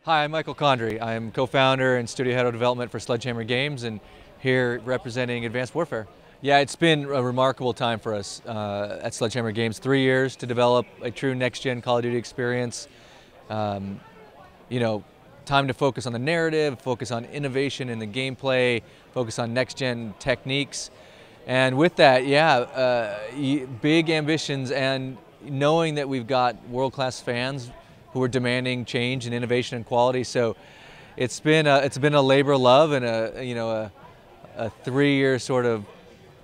Hi, I'm Michael Condrey. I'm co-founder and studio head of development for Sledgehammer Games and here representing Advanced Warfare. Yeah, it's been a remarkable time for us at Sledgehammer Games. 3 years to develop a true next-gen Call of Duty experience. You know, time to focus on the narrative, focus on innovation in the gameplay, focus on next-gen techniques. And with that, big ambitions and knowing that we've got world-class fans who are demanding change and innovation and quality. So it's been a labor of love and a 3-year sort of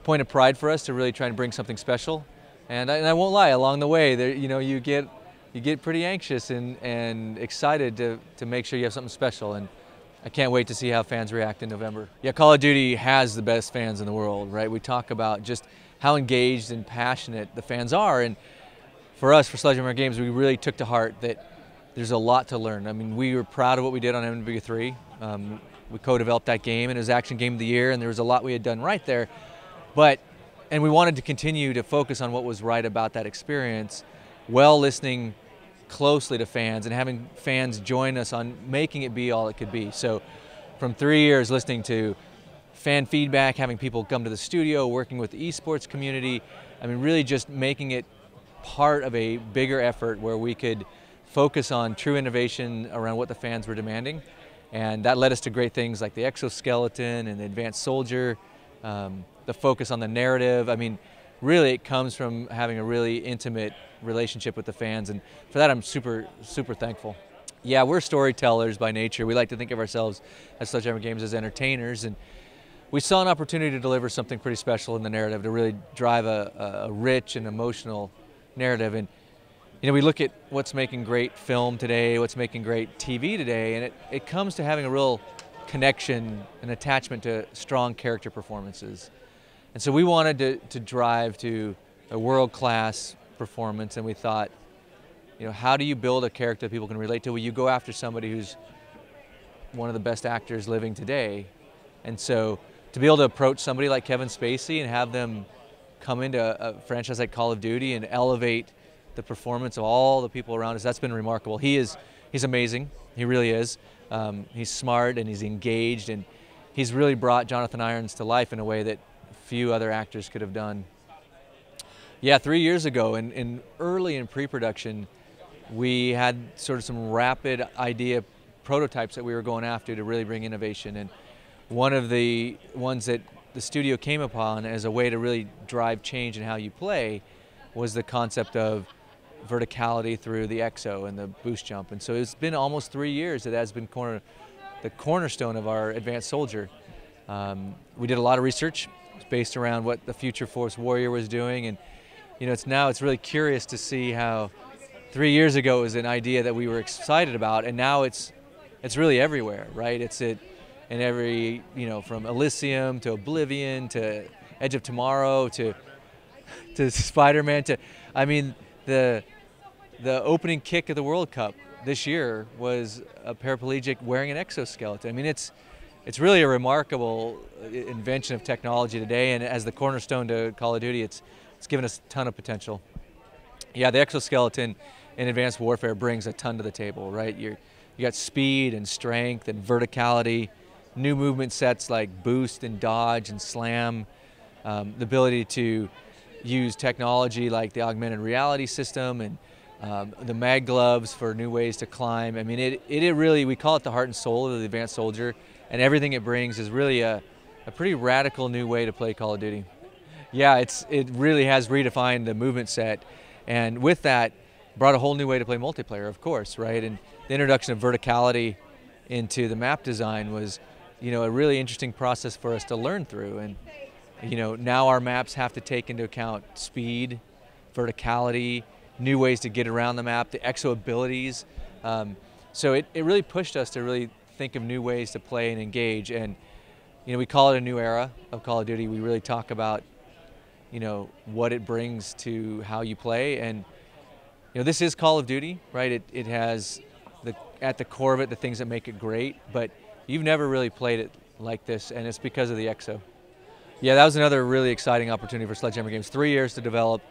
point of pride for us to really try and bring something special. And I won't lie, along the way, there, you get pretty anxious and excited to make sure you have something special. And I can't wait to see how fans react in November. Yeah, Call of Duty has the best fans in the world, right? We talk about just how engaged and passionate the fans are. And for us, for Sledgehammer Games, we really took to heart that there's a lot to learn. I mean, we were proud of what we did on MW3. We co-developed that game, and it was Action Game of the Year, and there was a lot we had done right there. And we wanted to continue to focus on what was right about that experience, while listening closely to fans and having fans join us on making it be all it could be. So from 3 years listening to fan feedback, having people come to the studio, working with the esports community, I mean, really just making it part of a bigger effort where we could focus on true innovation around what the fans were demanding. And that led us to great things like the Exoskeleton and the Advanced Soldier, the focus on the narrative. I mean, really it comes from having a really intimate relationship with the fans, and for that I'm super, super thankful. Yeah, we're storytellers by nature. We like to think of ourselves as Sledgehammer Games as entertainers, and we saw an opportunity to deliver something pretty special in the narrative, to really drive a rich and emotional narrative. And you know, we look at what's making great film today, what's making great TV today, and it comes to having a real connection and attachment to strong character performances. And so we wanted to drive to a world-class performance, and we thought, you know, how do you build a character that people can relate to? Well, you go after somebody who's one of the best actors living today. And so to be able to approach somebody like Kevin Spacey and have them come into a franchise like Call of Duty and elevate the performance of all the people around us, that's been remarkable. He's amazing, he really is. He's smart and he's engaged, and he's really brought Jonathan Irons to life in a way that few other actors could have done. Yeah, 3 years ago, early in pre-production, we had sort of some rapid idea prototypes that we were going after to really bring innovation. And one of the ones that the studio came upon as a way to really drive change in how you play was the concept of verticality through the exo and the boost jump. And so it's been almost 3 years that has been the cornerstone of our Advanced Soldier. We did a lot of research based around what the Future Force Warrior was doing, and you know, it's really curious to see how 3 years ago it was an idea that we were excited about, and now it's really everywhere, right? It's in every, you know, from Elysium to Oblivion to Edge of Tomorrow to Spider-Man to, I mean, the opening kick of the World Cup this year was a paraplegic wearing an exoskeleton. I mean, it's really a remarkable invention of technology today, and as the cornerstone to Call of Duty, it's given us a ton of potential. Yeah, the exoskeleton in Advanced Warfare brings a ton to the table, right? You got speed and strength and verticality, new movement sets like boost and dodge and slam, the ability to use technology like the augmented reality system and the mag gloves for new ways to climb. I mean, it really, we call it the heart and soul of the Advanced Soldier, and everything it brings is really a pretty radical new way to play Call of Duty. Yeah, it really has redefined the movement set, and with that, brought a whole new way to play multiplayer, of course, right? And the introduction of verticality into the map design was, you know, a really interesting process for us to learn through. And you know, now our maps have to take into account speed, verticality, new ways to get around the map, the exo abilities. So it really pushed us to really think of new ways to play and engage. And you know, we call it a new era of Call of Duty. We really talk about, you know, what it brings to how you play. And you know, this is Call of Duty, right? It has at the core of it the things that make it great, but you've never really played it like this, and it's because of the exo. Yeah, that was another really exciting opportunity for Sledgehammer Games. 3 years to develop.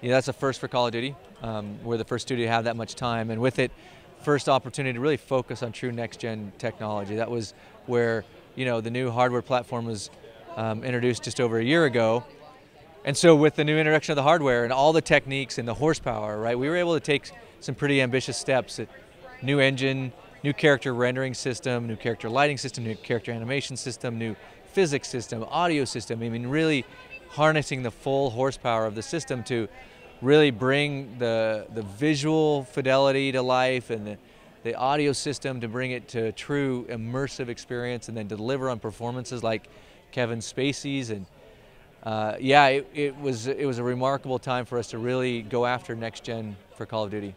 You know, that's a first for Call of Duty. We're the first studio to have that much time, and with it, first opportunity to really focus on true next-gen technology. That was where, you know, the new hardware platform was introduced just over a year ago. And so with the new introduction of the hardware and all the techniques and the horsepower, right, we were able to take some pretty ambitious steps at new engine, new character rendering system, new character lighting system, new character animation system, new physics system, audio system. I mean, really harnessing the full horsepower of the system to really bring the visual fidelity to life, and the audio system to bring it to a true immersive experience, and then deliver on performances like Kevin Spacey's. And yeah, it was a remarkable time for us to really go after next gen for Call of Duty.